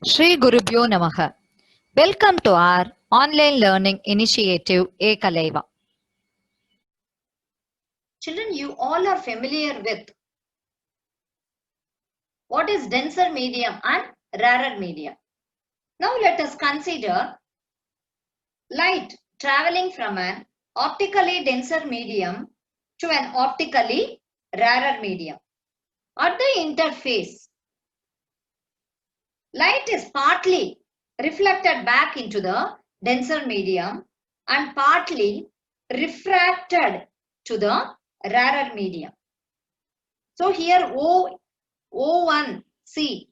Shri Gurubhyo Namaha. Welcome to our online learning initiative Ekalaiva. Children, you all are familiar with what is denser medium and rarer medium. Now let us consider light traveling from an optically denser medium to an optically rarer medium. At the interface, light is partly reflected back into the denser medium and partly refracted to the rarer medium. So here O1C,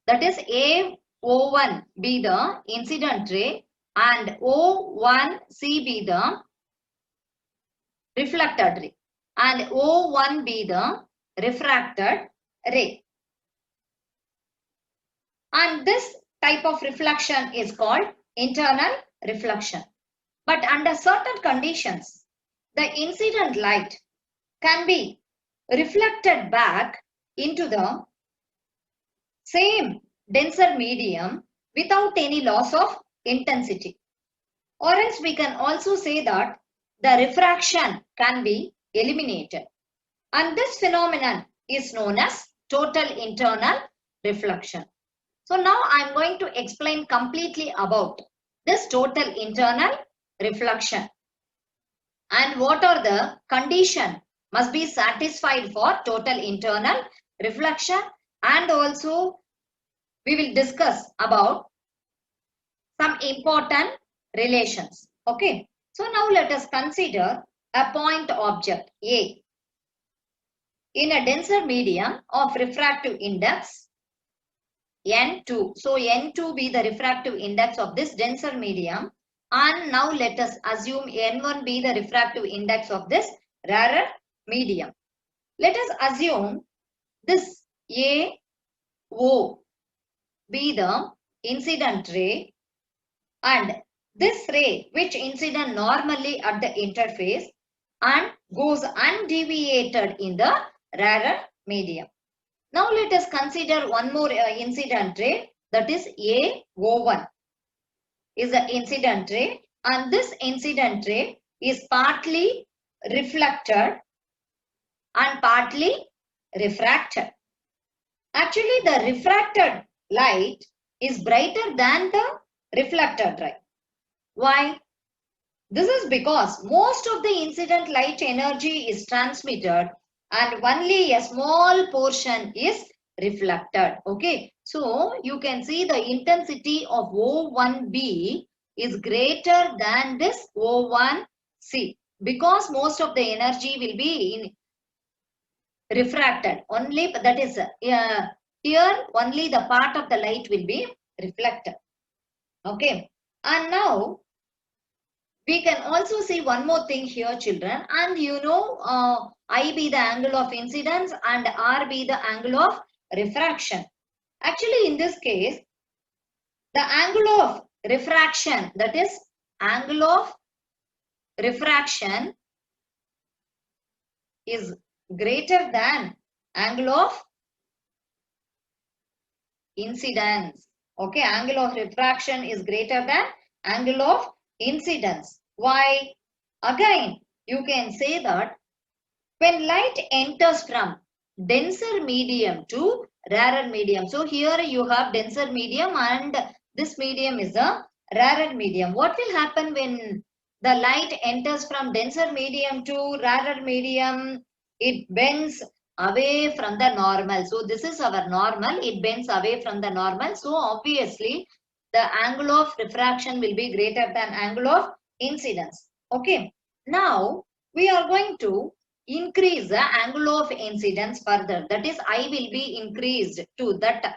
that is AO1 be the incident ray and O1C be the reflected ray and O1 be the refracted ray. And this type of reflection is called internal reflection. But under certain conditions, the incident light can be reflected back into the same denser medium without any loss of intensity. Or else we can also say that the refraction can be eliminated. And this phenomenon is known as total internal reflection. So now I am going to explain completely about this total internal reflection and what are the conditions must be satisfied for total internal reflection, and also we will discuss about some important relations. Okay, so now let us consider a point object A in a denser medium of refractive index N2. So N2 be the refractive index of this denser medium, and now let us assume N1 be the refractive index of this rarer medium. Let us assume this AO be the incident ray and this ray which incident normally at the interface and goes undeviated in the rarer medium. Now let us consider one more incident ray, that is AO1 is the incident ray, and this incident ray is partly reflected and partly refracted. Actually, the refracted light is brighter than the reflected light. Why? This is because most of the incident light energy is transmitted and only a small portion is reflected. Okay, so you can see the intensity of O1B is greater than this O1C because most of the energy will be refracted. Only that is here only the part of the light will be reflected. Okay, and now we can also see one more thing here, children, and you know I be the angle of incidence and R be the angle of refraction. Actually, in this case, the angle of refraction, that is angle of refraction, is greater than angle of incidence. Okay, angle of refraction is greater than angle of incidence. Why? Again, you can say that when light enters from denser medium to rarer medium. So here you have denser medium and this medium is a rarer medium. What will happen when the light enters from denser medium to rarer medium? It bends away from the normal. So this is our normal. It bends away from the normal. So obviously the angle of refraction will be greater than angle of incidence. Okay. Now we are going to increase the angle of incidence further. That is, I will be increased to that.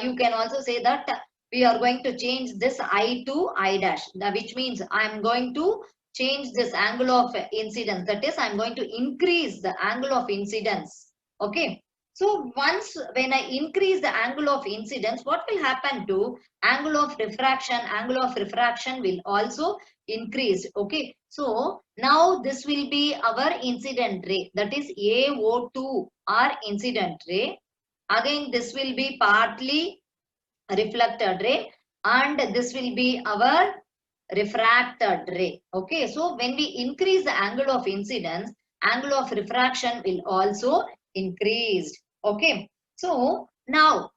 You can also say that we are going to change this I to I dash, which means I am going to change this angle of incidence. That is, I am going to increase the angle of incidence. Okay. So once when I increase the angle of incidence, what will happen to angle of refraction? Angle of refraction will also increase. Okay. So now this will be our incident ray. That is AO2 or incident ray. Again, this will be partly reflected ray, and this will be our refracted ray. Okay, so when we increase the angle of incidence, angle of refraction will also increase. Okay, so now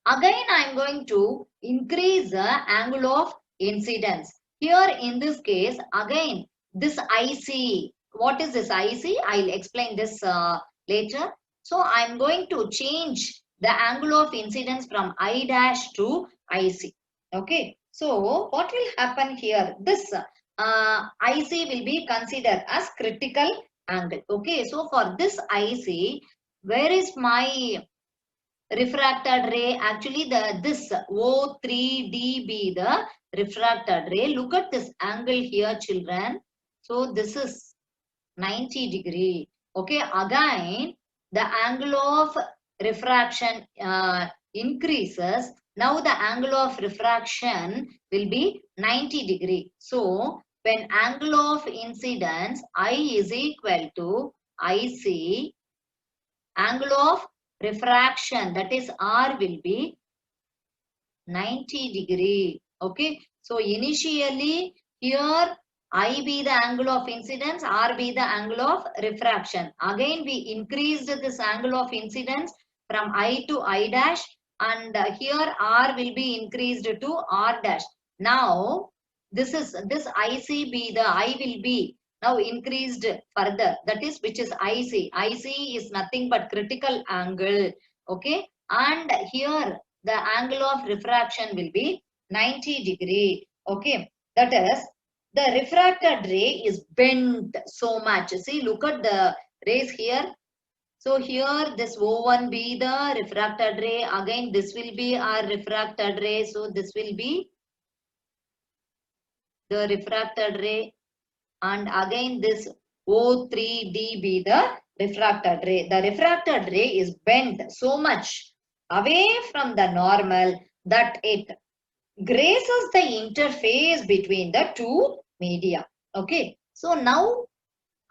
again I am going to increase the angle of incidence. Here in this case, again this IC, what is this IC? I'll explain this later. So I am going to change the angle of incidence from I dash to IC. Okay, so what will happen here? This IC will be considered as critical angle. Okay, so for this IC, where is my refracted ray? Actually this O3dB, the refracted ray. Look at this angle here, children. So this is 90 degree. Okay, again the angle of refraction increases. Now the angle of refraction will be 90 degree. So when angle of incidence I is equal to IC, angle of refraction, that is R, will be 90 degree. Okay, so initially here I be the angle of incidence, R be the angle of refraction. Again we increased this angle of incidence from I to I dash, and here R will be increased to R dash. Now this IC be the I will be now increased further, that is which is IC. IC is nothing but critical angle. Okay, and here the angle of refraction will be 90 degree. Okay, that is the refracted ray is bent so much. See, look at the rays here. So here this O1 be the refracted ray. Again this will be our refracted ray. So this will be the refracted ray, and again this O3D be the refracted ray. The refracted ray is bent so much away from the normal that it graces the interface between the two media. Okay, so now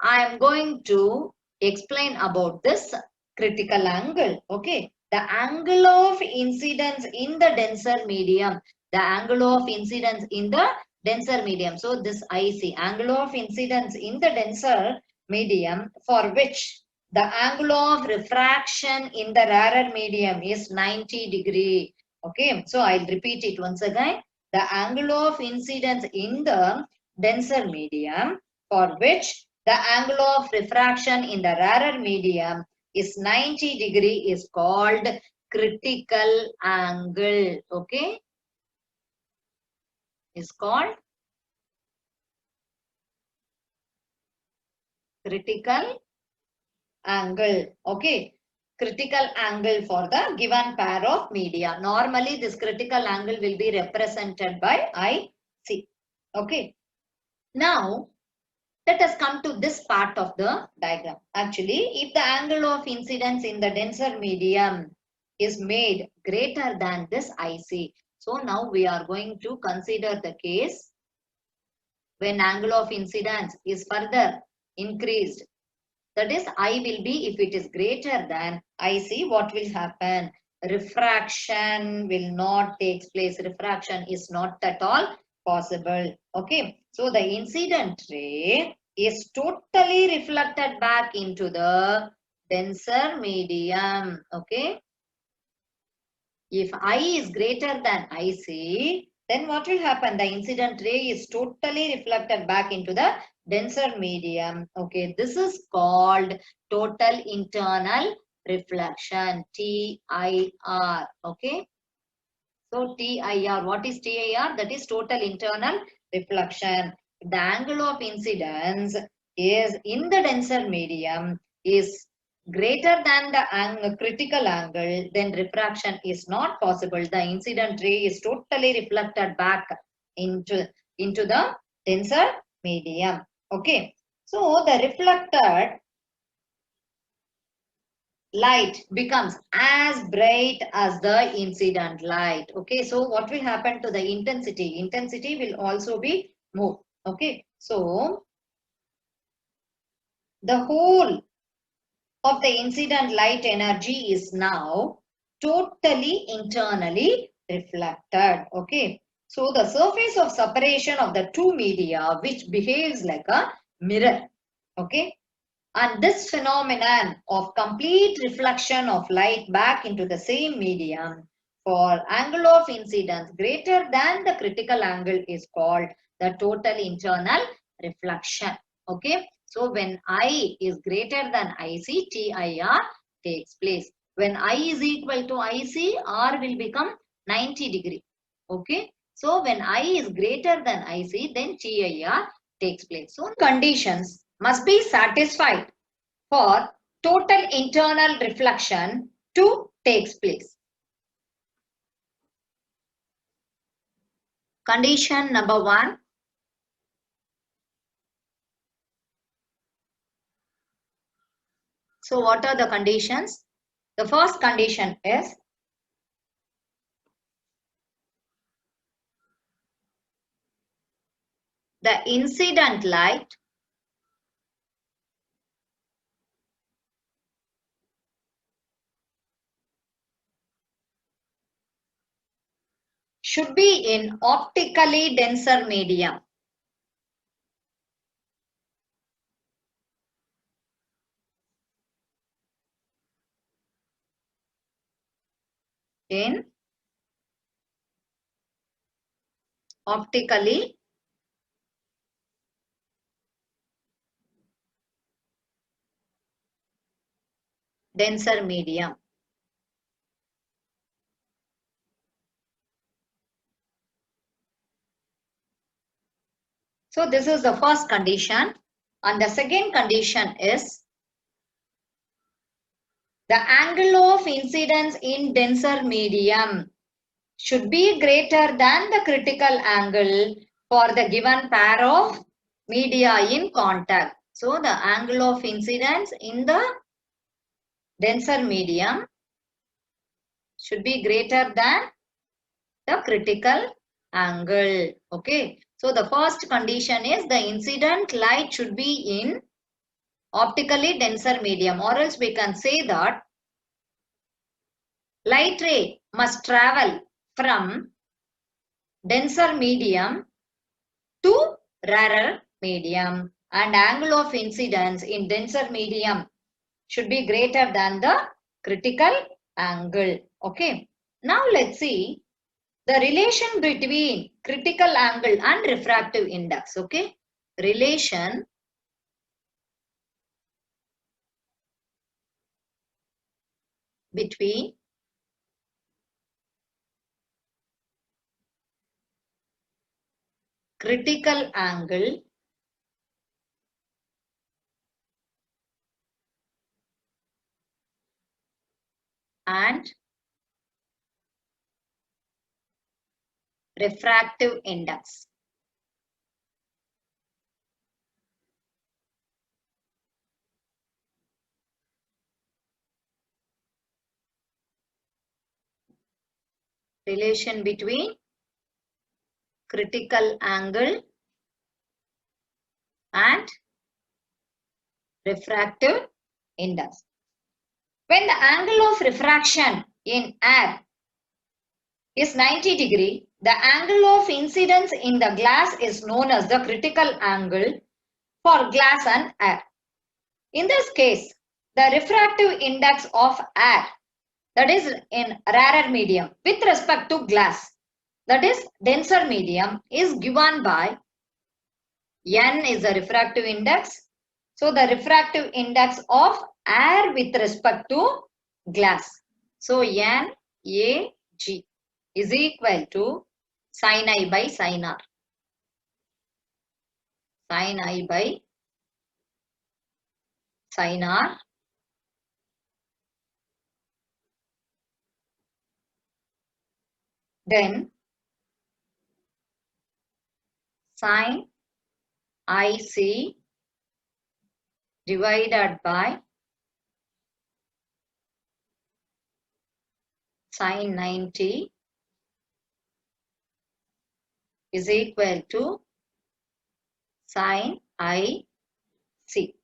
I am going to explain about this critical angle. Okay, the angle of incidence in the denser medium, the angle of incidence in the denser medium. So this IC, angle of incidence in the denser medium, for which the angle of refraction in the rarer medium is 90 degree. Okay, so I'll repeat it once again. The angle of incidence in the denser medium, for which the angle of refraction in the rarer medium is 90 degree, is called critical angle. Okay, is called critical angle. Okay, critical angle for the given pair of media. Normally this critical angle will be represented by IC. Okay, now let us come to this part of the diagram. Actually, if the angle of incidence in the denser medium is made greater than this IC, so now we are going to consider the case when angle of incidence is further increased. That is, I will be, if it is greater than IC, what will happen? Refraction will not take place. Refraction is not at all possible. Okay, so the incident ray is totally reflected back into the denser medium. Okay, if I is greater than IC, then what will happen? The incident ray is totally reflected back into the denser medium. Okay, this is called total internal reflection, TIR. Okay, so TIR, what is TIR? That is total internal reflection. The angle of incidence is in the denser medium is greater than the critical angle, then refraction is not possible. The incident ray is totally reflected back into the denser medium. Okay, so the reflected light becomes as bright as the incident light. Okay, so what will happen to the intensity? Intensity will also be more. Okay, so the whole of the incident light energy is now totally internally reflected. Okay. So the surface of separation of the two media which behaves like a mirror. Okay. And this phenomenon of complete reflection of light back into the same medium for angle of incidence greater than the critical angle is called the total internal reflection. Okay. So when I is greater than IC, TIR takes place. When I is equal to IC, R will become 90 degree. Okay. So when I is greater than IC, then TIR takes place. So conditions must be satisfied for total internal reflection to takes place. Condition number 1. So what are the conditions? The first condition is the incident light should be in optically denser medium. In optically denser medium. So this is the first condition, and the second condition is the angle of incidence in denser medium should be greater than the critical angle for the given pair of media in contact. So the angle of incidence in the denser medium should be greater than the critical angle. Okay. So the first condition is the incident light should be in optically denser medium, or else we can say that light ray must travel from denser medium to rarer medium, and angle of incidence in denser medium should be greater than the critical angle. Okay. Now let's see the relation between critical angle and refractive index. Okay. Relation between critical angle and refractive index. Relation between critical angle and refractive index. When the angle of refraction in air is 90 degree, the angle of incidence in the glass is known as the critical angle for glass and air. In this case, the refractive index of air, that is in rarer medium, with respect to glass, that is denser medium, is given by N is the refractive index. So the refractive index of air with respect to glass. So N A G is equal to sin I by sin R. Sin I by sin R. Then sin IC divided by sin 90 is equal to sin IC.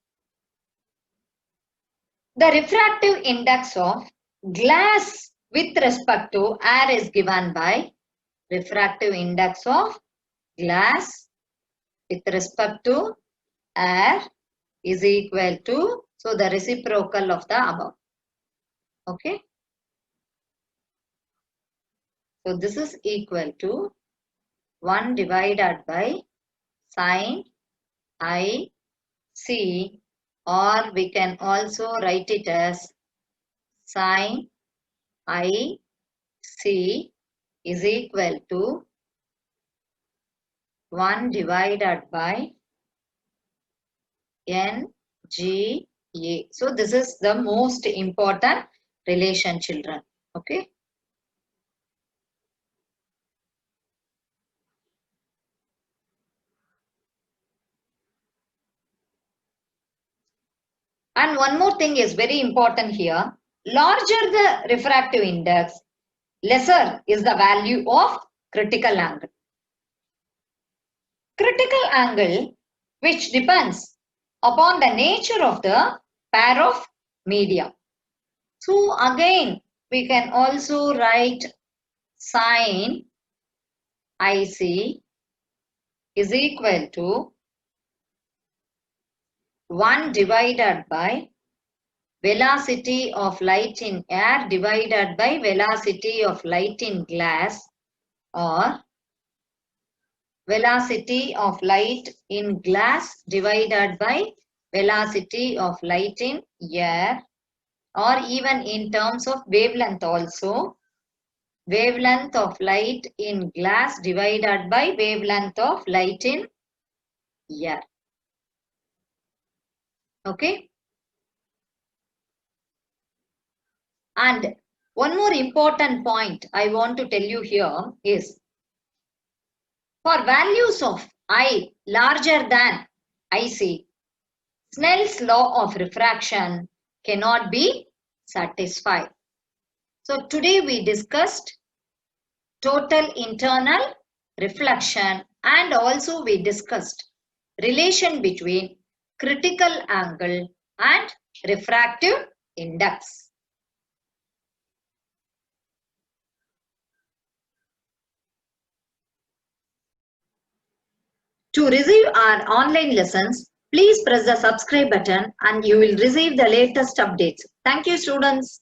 The refractive index of glass with respect to air is given by refractive index of glass with respect to air is equal to, so the reciprocal of the above. Okay. So this is equal to 1 divided by sine I C, or we can also write it as sine I C is equal to 1 divided by N G A. So this is the most important relation, children. Okay. And one more thing is very important here. Larger the refractive index, lesser is the value of critical angle. Critical angle, which depends upon the nature of the pair of media. So again, we can also write sine IC is equal to 1 divided by velocity of light in air divided by velocity of light in glass, or velocity of light in glass divided by velocity of light in air, or even in terms of wavelength also, wavelength of light in glass divided by wavelength of light in air. Okay. And one more important point I want to tell you here is, for values of I larger than IC, Snell's law of refraction cannot be satisfied. So today we discussed total internal reflection, and also we discussed relation between critical angle and refractive index. To receive our online lessons, please press the subscribe button and you will receive the latest updates. Thank you, students.